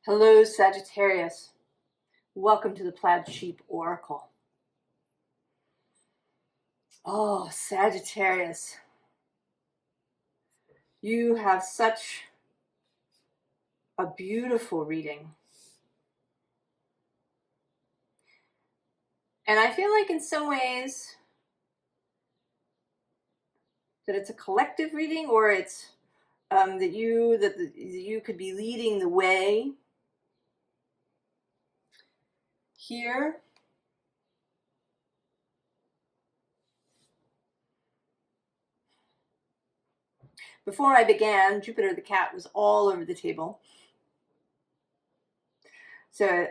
Hello, Sagittarius. Welcome to the Plaid Sheep Oracle. Oh, Sagittarius. You have such a beautiful reading. And I feel like in some ways that it's a collective reading, or it's that you could be leading the way here. Before I began, Jupiter the cat was all over the table. So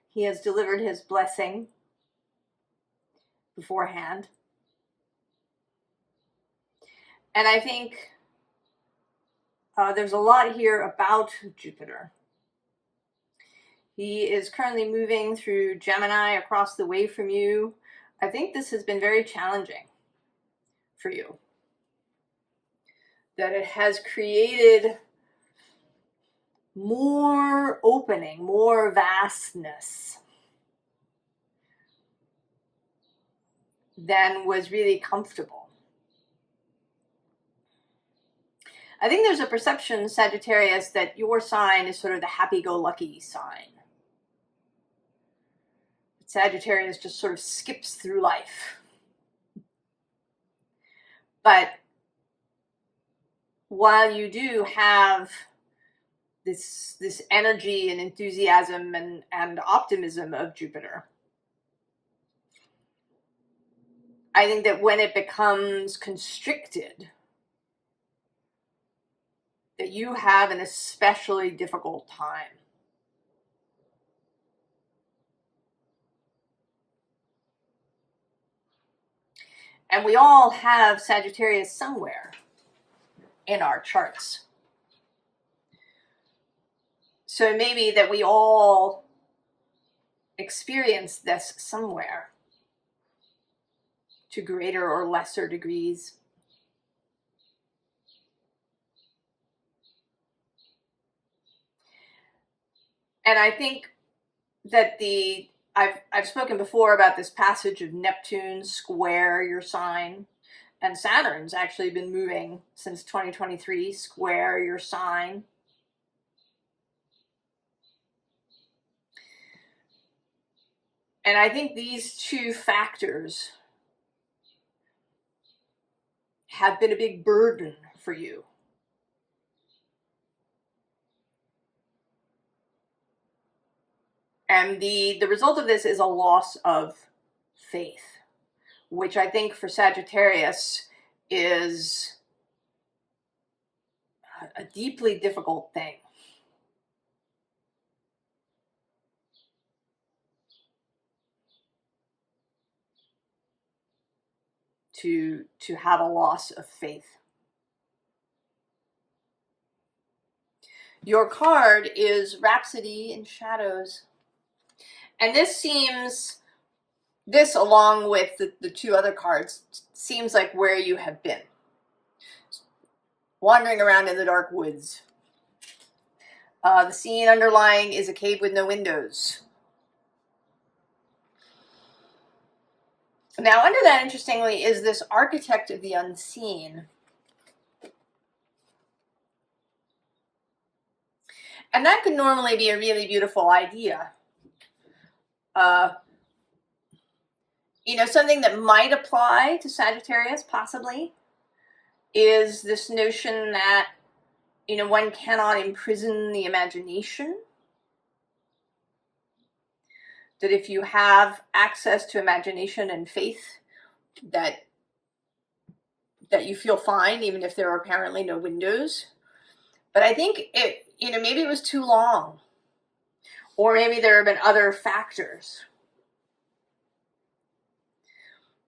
he has delivered his blessing beforehand. And I think there's a lot here about Jupiter. He is currently moving through Gemini across the way from you. I think this has been very challenging for you. That it has created more opening, more vastness than was really comfortable. I think there's a perception, Sagittarius, that your sign is sort of the happy-go-lucky sign. Sagittarius just sort of skips through life. But while you do have this energy and enthusiasm and optimism of Jupiter, I think that when it becomes constricted, that you have an especially difficult time. And we all have Sagittarius somewhere in our charts. So it may be that we all experience this somewhere to greater or lesser degrees. And I think that I've spoken before about this passage of Neptune square your sign, and Saturn's actually been moving since 2023 square your sign. And I think these two factors have been a big burden for you. And the result of this is a loss of faith, which I think for Sagittarius is a deeply difficult thing. To have a loss of faith. Your card is Rhapsody in Shadows. And this along with the two other cards, seems like where you have been. Wandering around in the dark woods. The scene underlying is a cave with no windows. Now, under that, interestingly, is this architect of the unseen. And that could normally be a really beautiful idea. Something that might apply to Sagittarius, possibly, is this notion that, one cannot imprison the imagination. That if you have access to imagination and faith, that you feel fine, even if there are apparently no windows. But I think maybe it was too long. Or maybe there have been other factors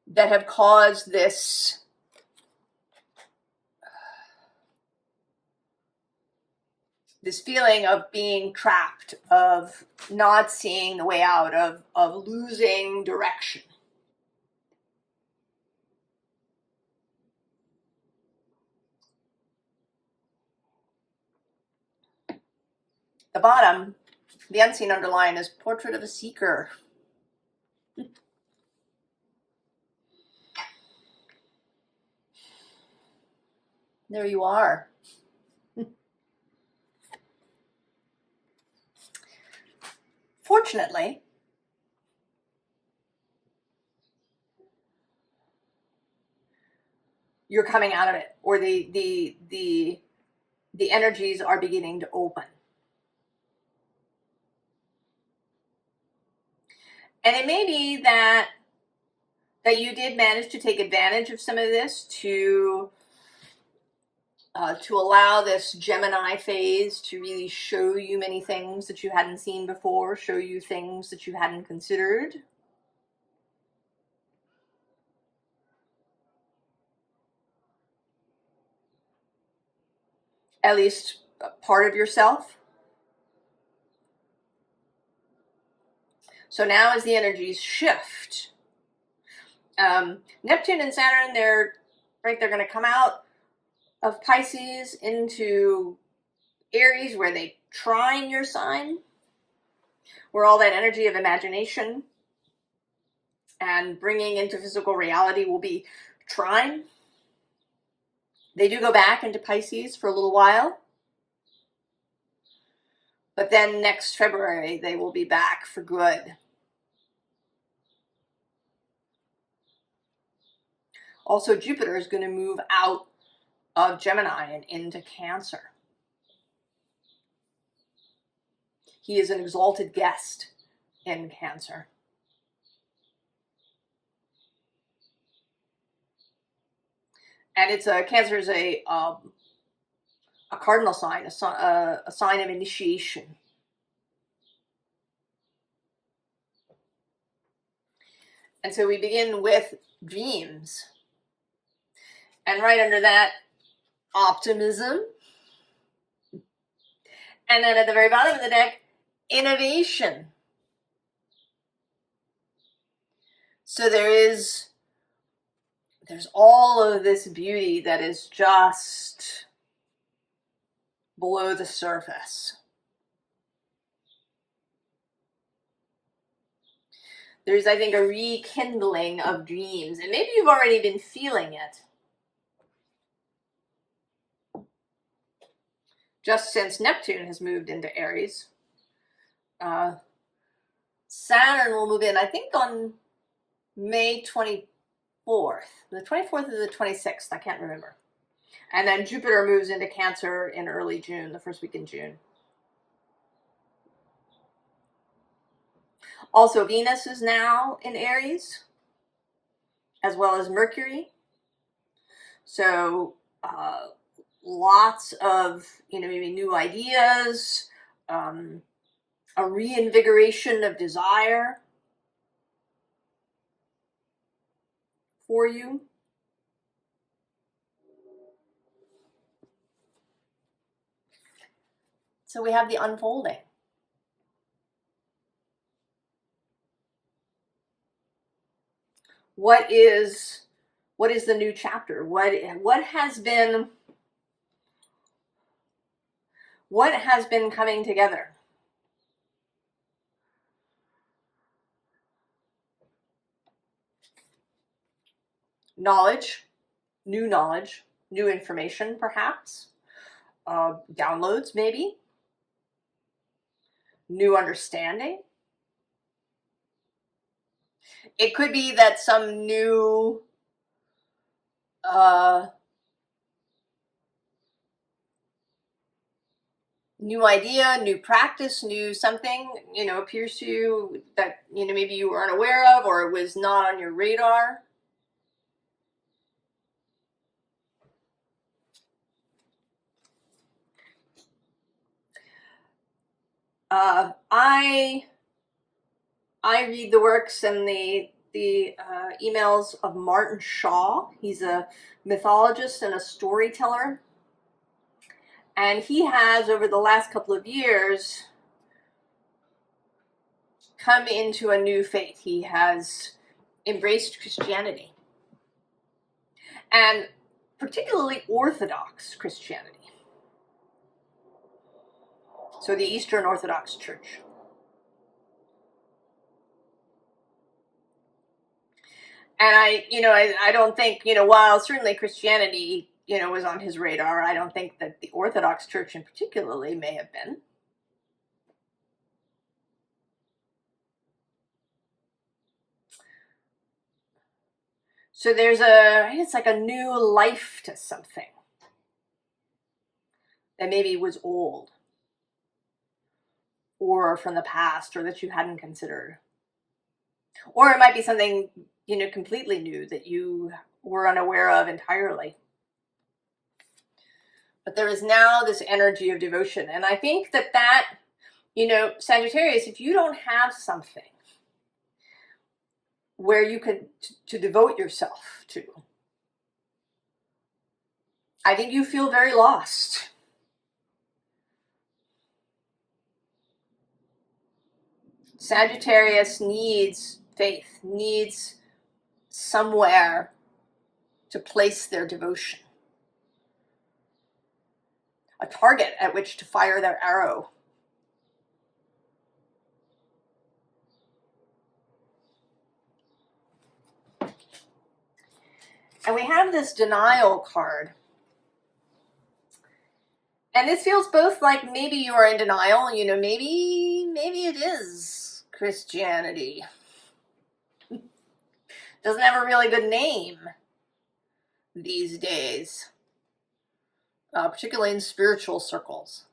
that have caused this feeling of being trapped, of not seeing the way out, of losing direction. the bottom, the unseen underline, is Portrait of a Seeker. There you are. Fortunately, you're coming out of it, or the energies are beginning to open. And it may be that you did manage to take advantage of some of this to allow this Gemini phase to really show you many things that you hadn't seen before, show you things that you hadn't considered. At least a part of yourself. So now as the energies shift, Neptune and Saturn, they're going to come out of Pisces into Aries, where they trine your sign, where all that energy of imagination and bringing into physical reality will be trine. They do go back into Pisces for a little while, but then next February they will be back for good. Also, Jupiter is going to move out of Gemini and into Cancer. He is an exalted guest in Cancer. And Cancer is a cardinal sign, a sign of initiation. And so we begin with dreams. And right under that, optimism. And then at the very bottom of the deck, innovation. So there's all of this beauty that is just below the surface. There's, I think, a rekindling of dreams, and maybe you've already been feeling it. Just since Neptune has moved into Aries. Saturn will move in, I think, on May 24th. The 24th or the 26th, I can't remember. And then Jupiter moves into Cancer in early June, the first week in June. Also, Venus is now in Aries, as well as Mercury. So, lots of, maybe new ideas, a reinvigoration of desire for you. So we have the unfolding. What is the new chapter? What has been coming together? Knowledge, new information, perhaps. Downloads, maybe. New understanding. It could be that some new idea, new practice, new something, appears to you that, maybe you weren't aware of, or it was not on your radar. I read the works and the emails of Martin Shaw. He's a mythologist and a storyteller. And he has, over the last couple of years, come into a new faith. He has embraced Christianity, and particularly Orthodox Christianity. So the Eastern Orthodox Church. And I don't think, while certainly Christianity, was on his radar, I don't think that the Orthodox Church in particularly may have been. So it's like a new life to something that maybe was old or from the past or that you hadn't considered. Or it might be something, completely new that you were unaware of entirely. But there is now this energy of devotion. And I think that, Sagittarius, if you don't have something where you could to devote yourself to, I think you feel very lost. Sagittarius needs faith, needs somewhere to place their devotion, a target at which to fire their arrow. And we have this denial card. And this feels both like maybe you are in denial, maybe it is Christianity. Doesn't have a really good name these days, particularly in spiritual circles.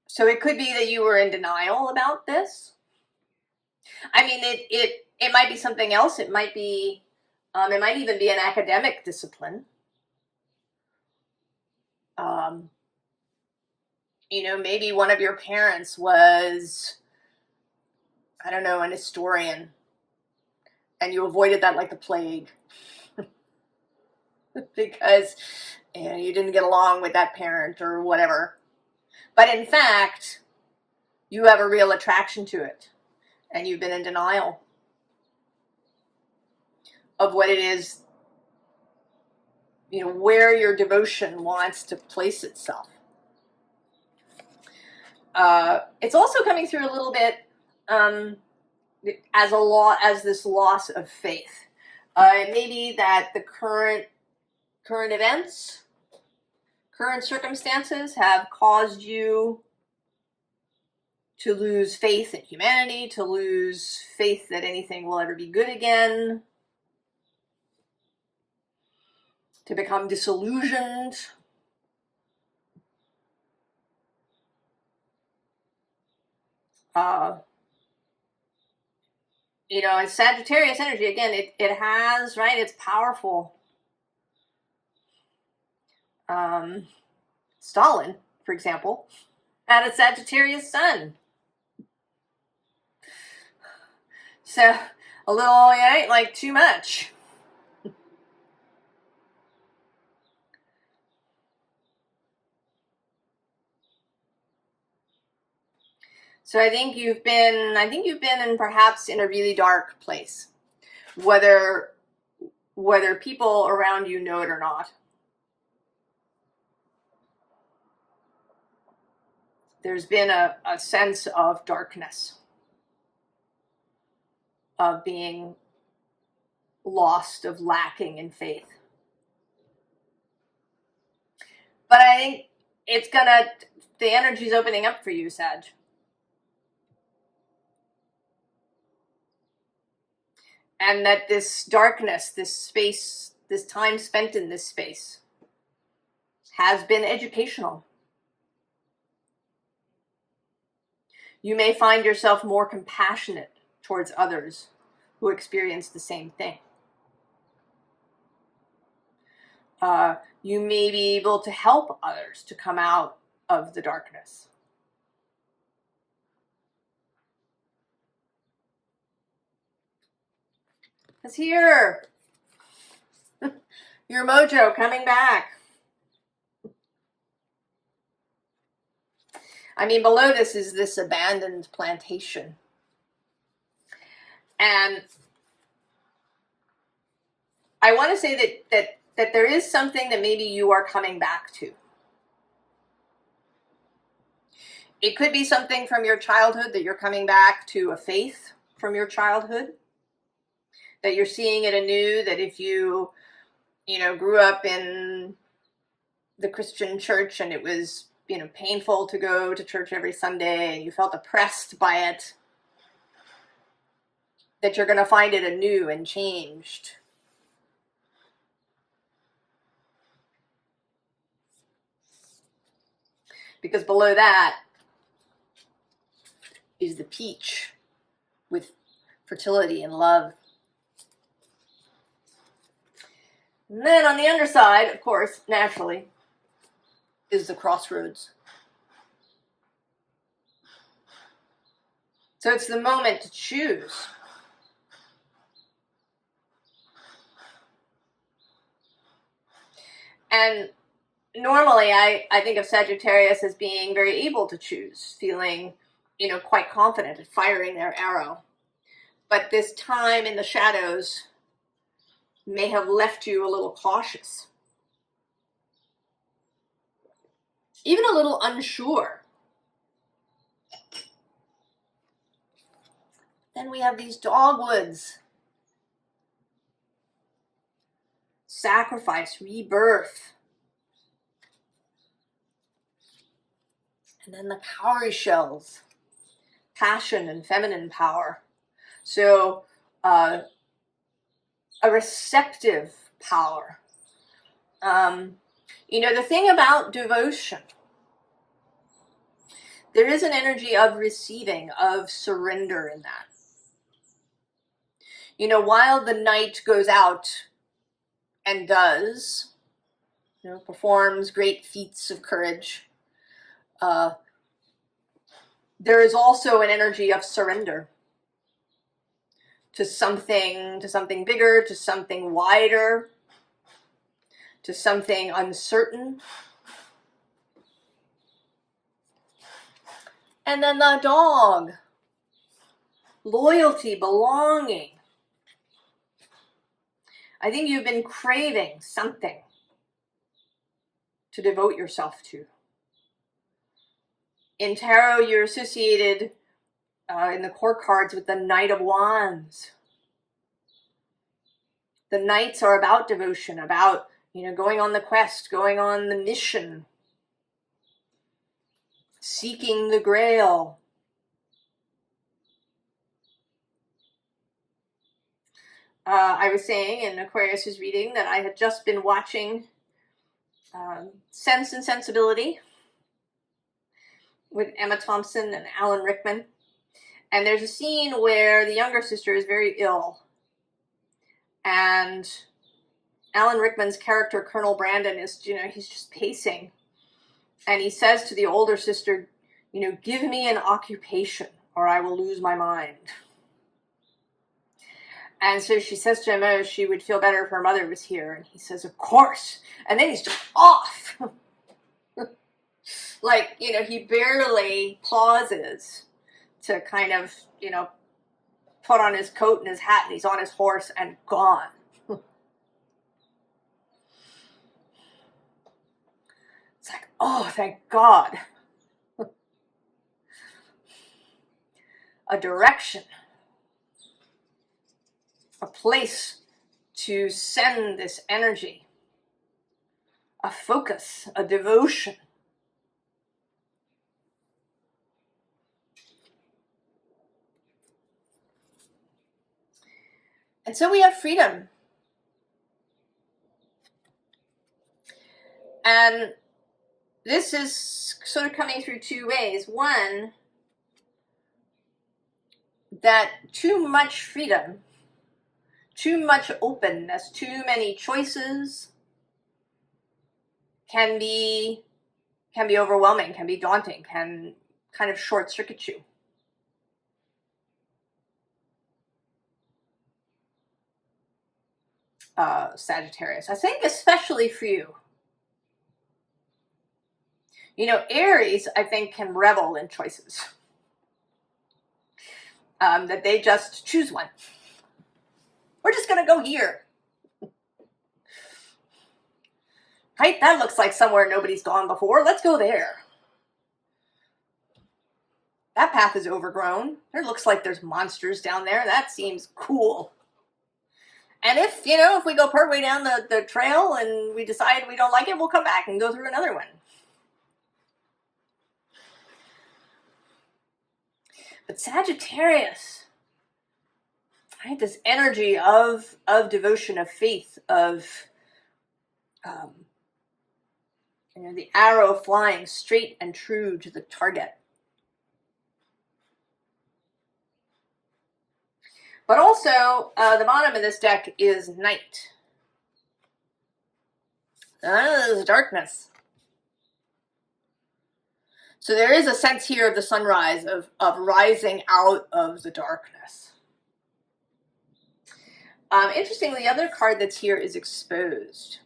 So it could be that you were in denial about this. I mean, it might be something else. It might be, it might even be an academic discipline. Maybe one of your parents was, I don't know, an historian, and you avoided that like the plague because you didn't get along with that parent or whatever. But in fact, you have a real attraction to it, and you've been in denial of what it is, where your devotion wants to place itself. It's also coming through a little bit as this loss of faith. It may be that the current events, current circumstances have caused you to lose faith in humanity, to lose faith that anything will ever be good again, to become disillusioned. It's Sagittarius energy. Again, it has, right, it's powerful. Stalin, for example, had a Sagittarius sun. So, a little, like too much. So I think you've been in perhaps in a really dark place, whether people around you know it or not. There's been a sense of darkness, of being lost, of lacking in faith. But I think the energy's opening up for you, Sag. And that this darkness, this space, this time spent in this space has been educational. You may find yourself more compassionate towards others who experience the same thing. You may be able to help others to come out of the darkness. It's here. Your mojo coming back. I mean, below this is this abandoned plantation. And I want to say that there is something that maybe you are coming back to. It could be something from your childhood, that you're coming back to a faith from your childhood, that you're seeing it anew, that if you grew up in the Christian church and it was, painful to go to church every Sunday and you felt oppressed by it, that you're going to find it anew and changed. Because below that is the peach with fertility and love. And then on the underside, of course, naturally, is the crossroads. So it's the moment to choose. And normally I think of Sagittarius as being very able to choose, feeling, quite confident at firing their arrow. But this time in the shadows may have left you a little cautious, even a little unsure. Then we have these dogwoods. Sacrifice, rebirth. And then the cowrie shells. Passion and feminine power. So, a receptive power. The thing about devotion, there is an energy of receiving, of surrender in that. While the knight goes out and does, performs great feats of courage, there is also an energy of surrender to something bigger, to something wider, to something uncertain. And then the dog, loyalty, belonging. I think you've been craving something to devote yourself to. In tarot, you're associated in the court cards with the Knight of Wands. The knights are about devotion, about, going on the quest, going on the mission, seeking the grail. I was saying in Aquarius's reading that I had just been watching Sense and Sensibility with Emma Thompson and Alan Rickman. And there's a scene where the younger sister is very ill. And Alan Rickman's character, Colonel Brandon, is, he's just pacing. And he says to the older sister, give me an occupation or I will lose my mind. And so she says to him, oh, she would feel better if her mother was here. And he says, of course. And then he's just off. Like, he barely pauses to kind of, put on his coat and his hat, and he's on his horse and gone. It's like, oh, thank God. A direction. A place to send this energy. A focus, a devotion. And so we have freedom. And this is sort of coming through two ways. One, that too much freedom, too much openness, too many choices can be overwhelming, can be daunting, can kind of short-circuit you. Sagittarius, I think especially for you. Aries, I think, can revel in choices. that they just choose one. We're just going to go here. Right? That looks like somewhere nobody's gone before. Let's go there. That path is overgrown. It looks like there's monsters down there. That seems cool. And if, you know, if we go partway down the trail and we decide we don't like it, we'll come back and go through another one. But Sagittarius, right? This energy of devotion, of faith, of you know, the arrow flying straight and true to the target. But also, the bottom of this deck is night. There's darkness. So there is a sense here of the sunrise, of rising out of the darkness. Interestingly, the other card that's here is exposed.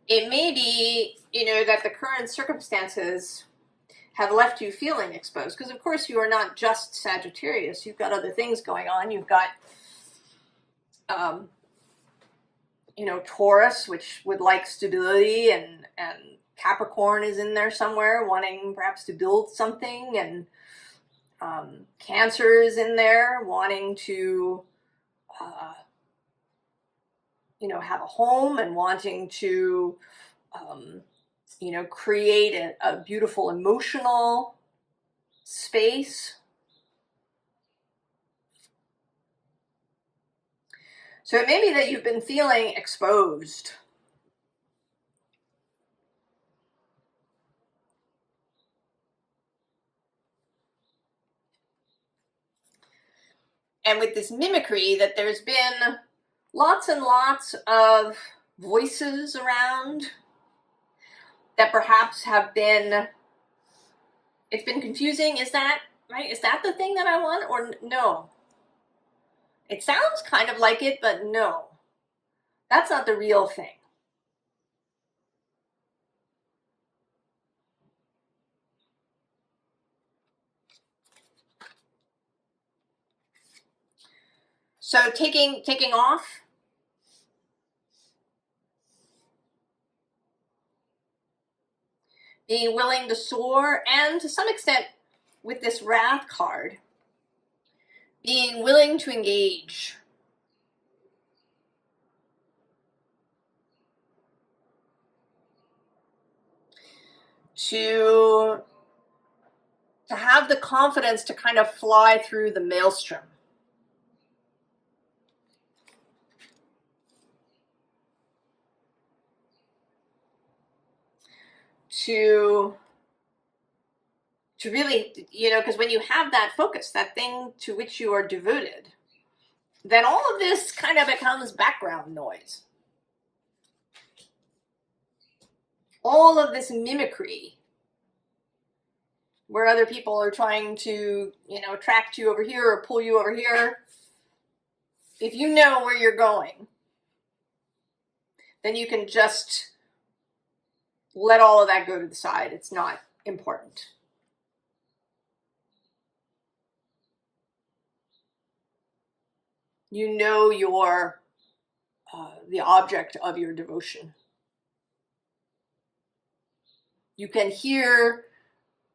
It may be, you know, that the current circumstances have left you feeling exposed, because of course you are not just Sagittarius. You've got other things going on. You've got, you know, Taurus, which would like stability, and Capricorn is in there somewhere wanting perhaps to build something, and Cancer is in there wanting to, you know, have a home and wanting to, you know, create a beautiful emotional space. So it may be that you've been feeling exposed. And with this mimicry, that there's been lots and lots of voices around that perhaps have been, it's been confusing. Is that right? Is that the thing that I want, or no? It sounds kind of like it, but no, that's not the real thing. So taking off, being willing to soar, and to some extent with this Wrath card, being willing to engage. To have the confidence to kind of fly through the maelstrom. To really, you know, because when you have that focus, that thing to which you are devoted, then all of this kind of becomes background noise. All of this mimicry, where other people are trying to, you know, attract you over here or pull you over here, if you know where you're going, then you can just let all of that go to the side. It's not important. You know you're the object of your devotion. You can hear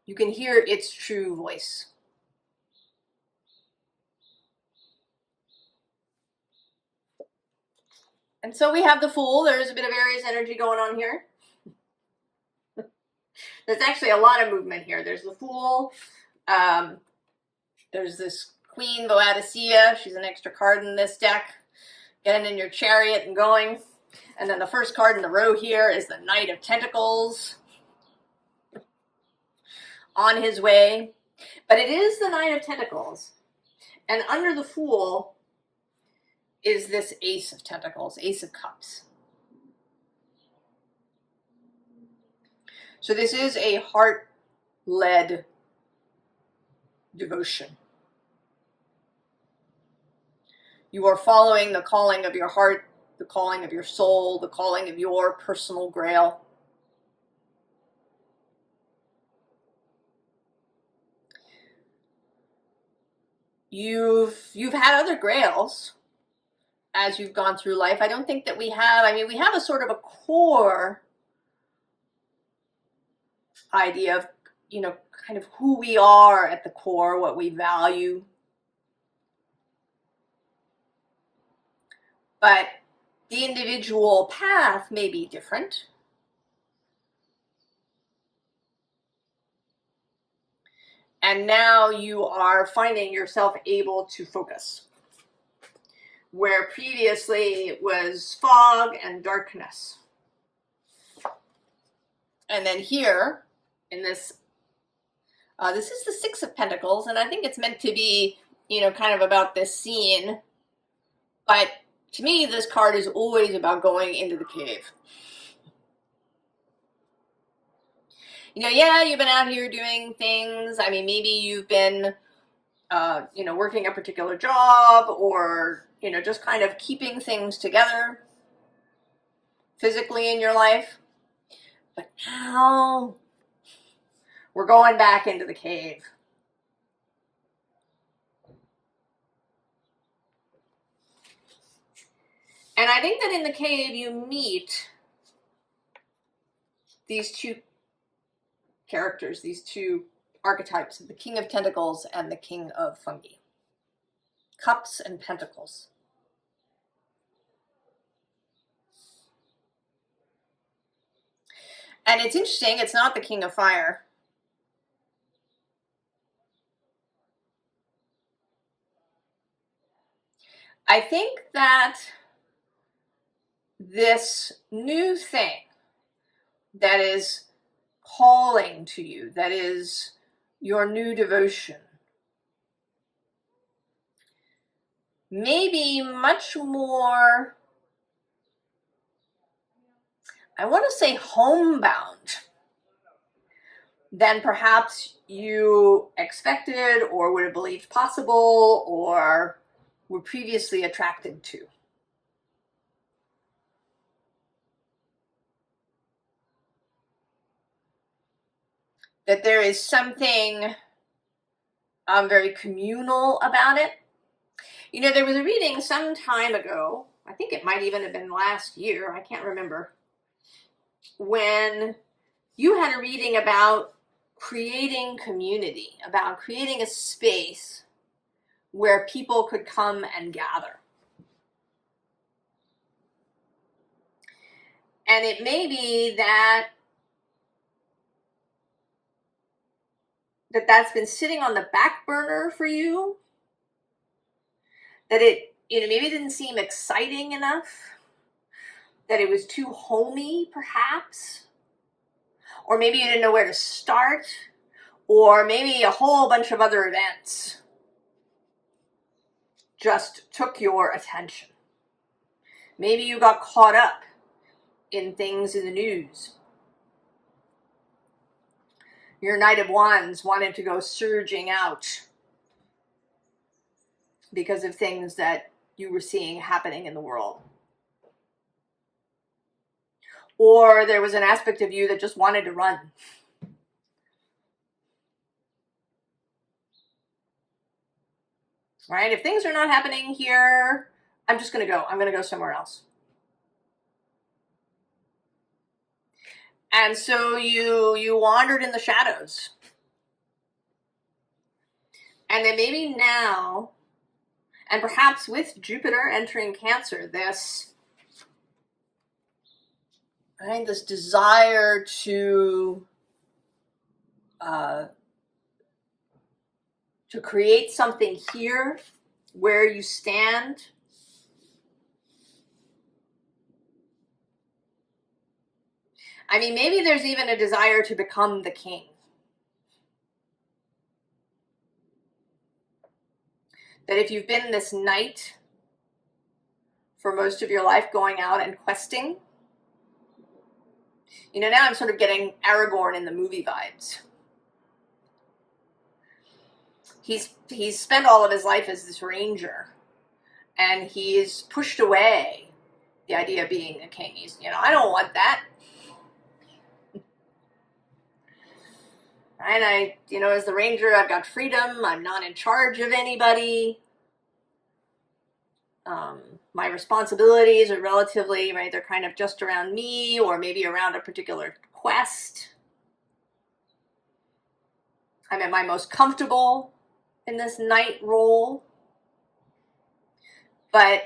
its true voice. And so we have the Fool. There's a bit of Aries energy going on here. There's actually a lot of movement here. There's the Fool. There's this Queen Boadicea. She's an extra card in this deck. Getting in your chariot and going. And then the first card in the row here is the Knight of Tentacles. On his way. But it is the Knight of Tentacles. And under the Fool is this Ace of Pentacles, Ace of Cups. So this is a heart-led devotion. You are following the calling of your heart, the calling of your soul, the calling of your personal grail. you've had other grails as you've gone through life. I don't think that we have, I mean, we have a sort of a core idea of, you know, kind of who we are at the core, what we value. But the individual path may be different. And now you are finding yourself able to focus, where previously it was fog and darkness. And then here, in this, this is the Six of Pentacles, and I think it's meant to be, you know, kind of about this scene. But to me, this card is always about going into the cave. You know, yeah, you've been out here doing things. I mean, maybe you've been, you know, working a particular job, or, you know, just kind of keeping things together physically in your life. But now we're going back into the cave. And I think that in the cave you meet these two characters, these two archetypes, the King of Tentacles and the King of Fungi. Cups and Pentacles. And it's interesting, it's not the King of Fire. I think that this new thing that is calling to you, that is your new devotion, may be much more, I want to say, homebound than perhaps you expected or would have believed possible or were previously attracted to. That there is something very communal about it. You know, there was a reading some time ago, I think it might even have been last year, I can't remember, when you had a reading about creating community, about creating a space where people could come and gather. And it may be that that's been sitting on the back burner for you, that it, you know, maybe didn't seem exciting enough, that it was too homey perhaps, or maybe you didn't know where to start, or maybe a whole bunch of other events just took your attention. Maybe you got caught up in things in the news. Your Knight of Wands wanted to go surging out because of things that you were seeing happening in the world. Or there was an aspect of you that just wanted to run. Right? If things are not happening here, I'm just going to go. I'm going to go somewhere else. And so you wandered in the shadows. And then maybe now, and perhaps with Jupiter entering Cancer, this desire to create something here where you stand. I mean, maybe there's even a desire to become the king. That if you've been this knight for most of your life, going out and questing, you know, now I'm sort of getting Aragorn in the movie vibes. He's spent all of his life as this ranger, and he's pushed away the idea of being a king. He's, you know, I don't want that. And as the ranger, I've got freedom. I'm not in charge of anybody. My responsibilities are relatively, right, they're kind of just around me or maybe around a particular quest. I'm at my most comfortable in this knight role. But,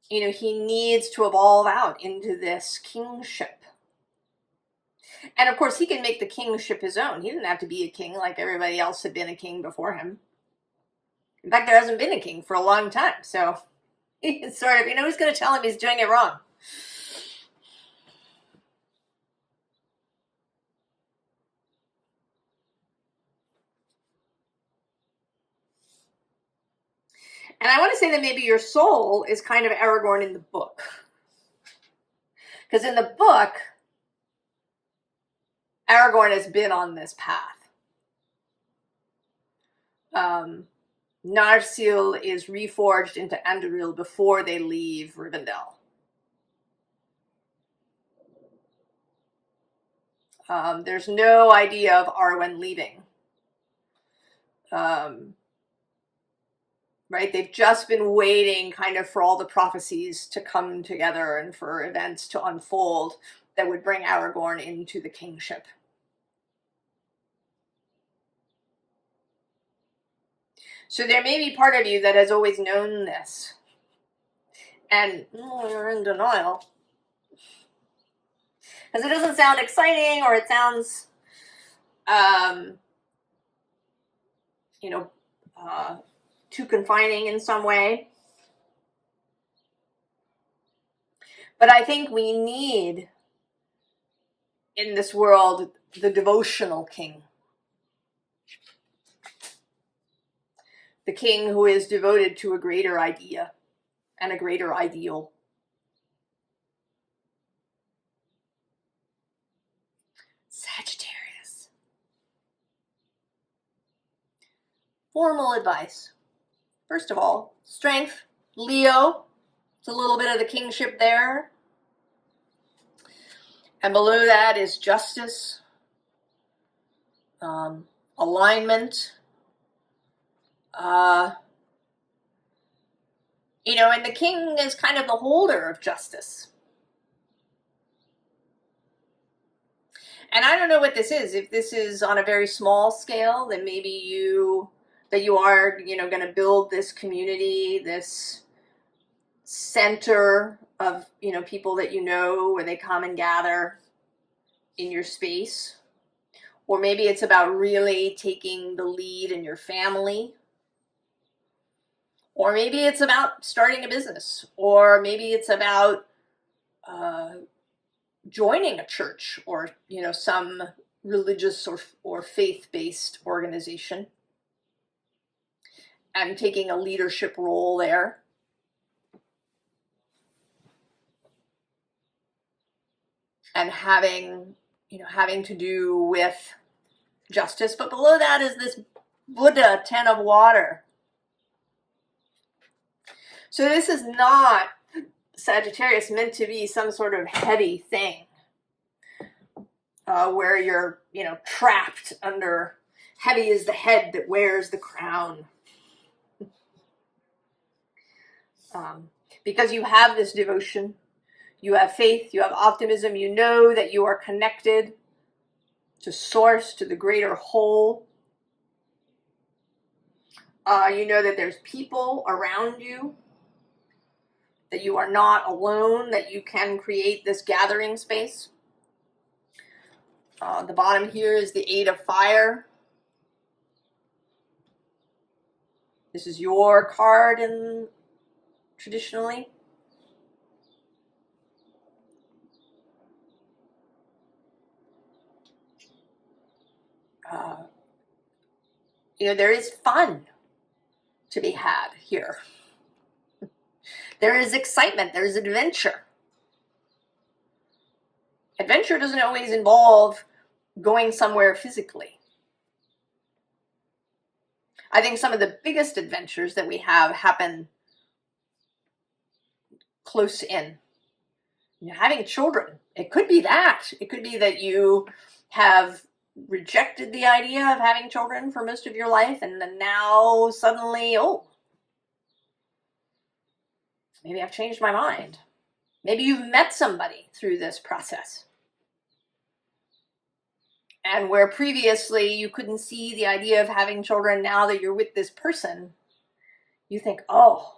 he needs to evolve out into this kingship. And of course, he can make the kingship his own. He didn't have to be a king like everybody else had been a king before him. In fact, there hasn't been a king for a long time. So he's sort of, who's going to tell him he's doing it wrong? And I want to say that maybe your soul is kind of Aragorn in the book. Because in the book, Aragorn has been on this path. Narsil is reforged into Anduril before they leave Rivendell. There's no idea of Arwen leaving. Right? They've just been waiting kind of for all the prophecies to come together and for events to unfold that would bring Aragorn into the kingship. So there may be part of you that has always known this. And you're in denial. Because it doesn't sound exciting, or it sounds, too confining in some way. But I think we need, in this world, the devotional king. The king who is devoted to a greater idea and a greater ideal. Sagittarius. Formal advice. First of all, strength. Leo. It's a little bit of the kingship there. And below that is justice. Alignment. And the king is kind of the holder of justice. And I don't know what this is. If this is on a very small scale, then maybe you are, going to build this community, this center of, people that where they come and gather in your space. Or maybe it's about really taking the lead in your family. Or maybe it's about starting a business. Or maybe it's about joining a church or, some religious or faith-based organization and taking a leadership role there. And having to do with justice. But below that is this Buddha, 10 of water. So this is not, Sagittarius, meant to be some sort of heady thing where you're, trapped under, heavy is the head that wears the crown. Because you have this devotion, you have faith, you have optimism, you know that you are connected to source, to the greater whole. You know that there's people around you, that you are not alone, that you can create this gathering space. The bottom here is the 8 of fire. This is your card traditionally. There is fun to be had here. There is excitement. There is adventure. Adventure doesn't always involve going somewhere physically. I think some of the biggest adventures that we have happen close in. having children. It could be that. It could be that you have rejected the idea of having children for most of your life, and then now suddenly, oh, maybe I've changed my mind. Maybe you've met somebody through this process. And where previously you couldn't see the idea of having children, now that you're with this person, you think, oh,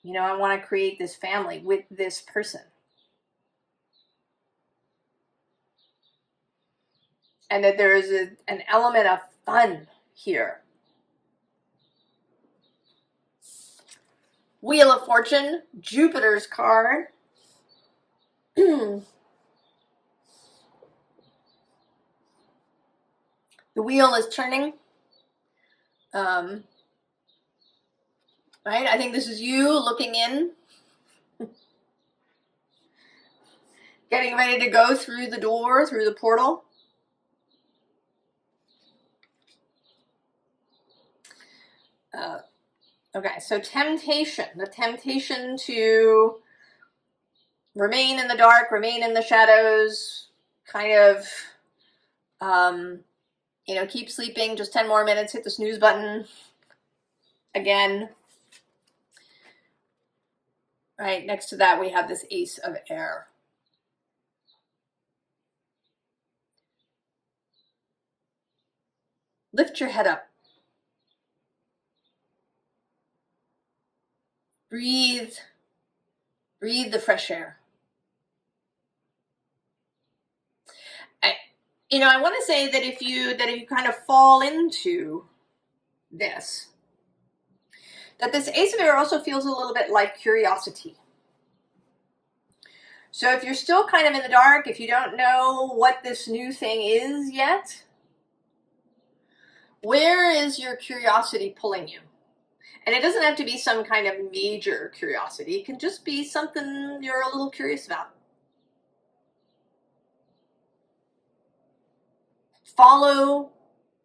I want to create this family with this person. And that there is an element of fun here. Wheel of Fortune, Jupiter's card. The wheel is turning. Right? I think this is you looking in. Getting ready to go through the door, through the portal. Okay, so temptation. The temptation to remain in the dark, remain in the shadows, kind of, keep sleeping, just 10 more minutes, hit the snooze button again. Right, next to that we have this Ace of Air. Lift your head up. Breathe the fresh air. I want to say that if you kind of fall into this, that this Ace of Air also feels a little bit like curiosity. So if you're still kind of in the dark, if you don't know what this new thing is yet, where is your curiosity pulling you? And it doesn't have to be some kind of major curiosity. It can just be something you're a little curious about. Follow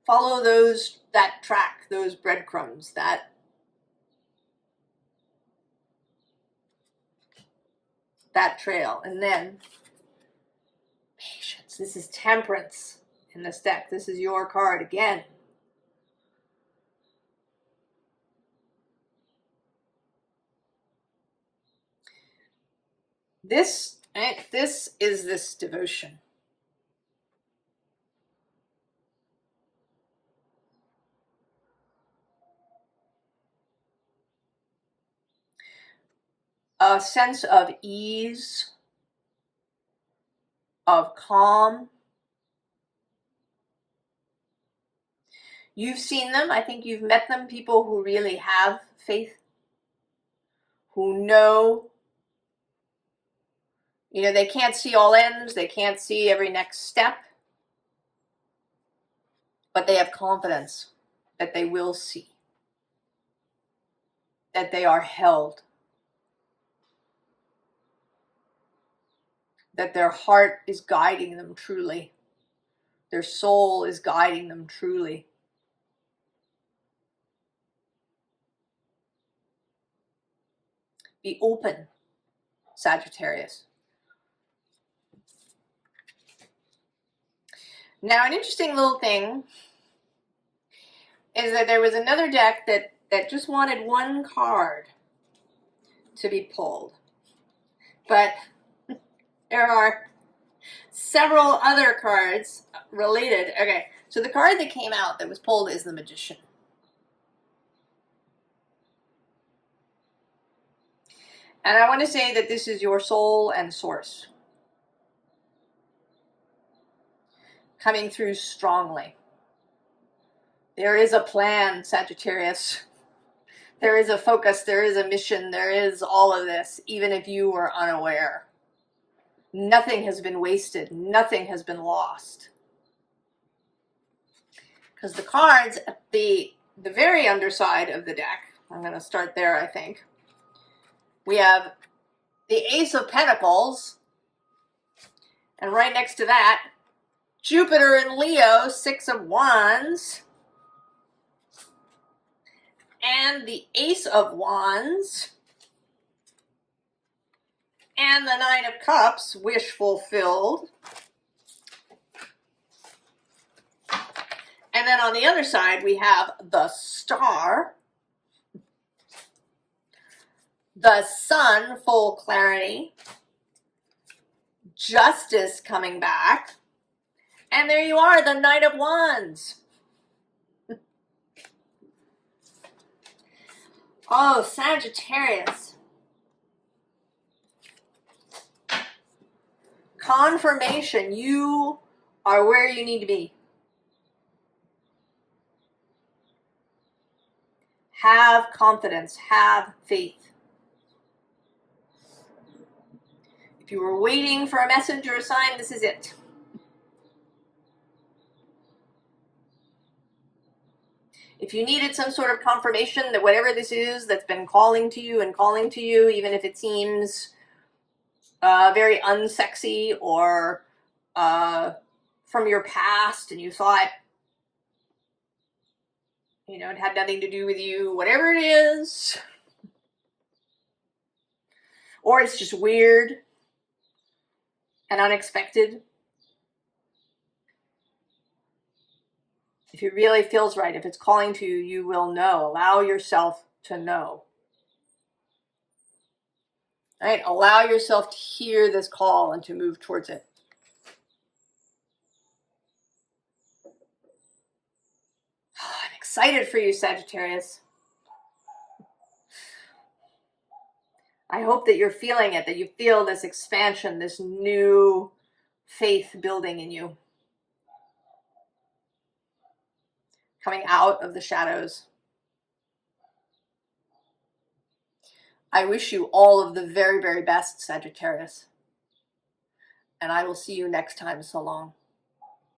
that track, those breadcrumbs, that trail. And then patience. This is Temperance in this deck. This is your card again. This is this devotion. A sense of ease, of calm. You've seen them. I think you've met them, people who really have faith, who know, they can't see all ends, they can't see every next step, but they have confidence that they will see, that they are held, that their heart is guiding them truly, their soul is guiding them truly. Be open, Sagittarius. Now, an interesting little thing is that there was another deck that just wanted one card to be pulled. But there are several other cards related. Okay, so the card that came out that was pulled is the Magician. And I want to say that this is your soul and source coming through strongly. There is a plan, Sagittarius. There is a focus, there is a mission, there is all of this, even if you were unaware. Nothing has been wasted, nothing has been lost. Because the cards at the very underside of the deck, I'm going to start there, I think. We have the Ace of Pentacles, and right next to that, Jupiter in Leo, Six of Wands, and the Ace of Wands, and the Nine of Cups, wish fulfilled. And then on the other side, we have the Star, the Sun, full clarity, Justice coming back, and there you are, the Knight of Wands. Oh, Sagittarius. Confirmation, you are where you need to be. Have confidence, have faith. If you were waiting for a message or a sign, this is it. If you needed some sort of confirmation that whatever this is that's been calling to you and calling to you, even if it seems very unsexy or from your past and you thought, you know, it had nothing to do with you, whatever it is, or it's just weird and unexpected. If it really feels right, if it's calling to you, you will know. Allow yourself to know. All right, allow yourself to hear this call and to move towards it. I'm excited for you, Sagittarius. I hope that you're feeling it, that you feel this expansion, this new faith building in you. Coming out of the shadows. I wish you all of the very, very best, Sagittarius. And I will see you next time. So long.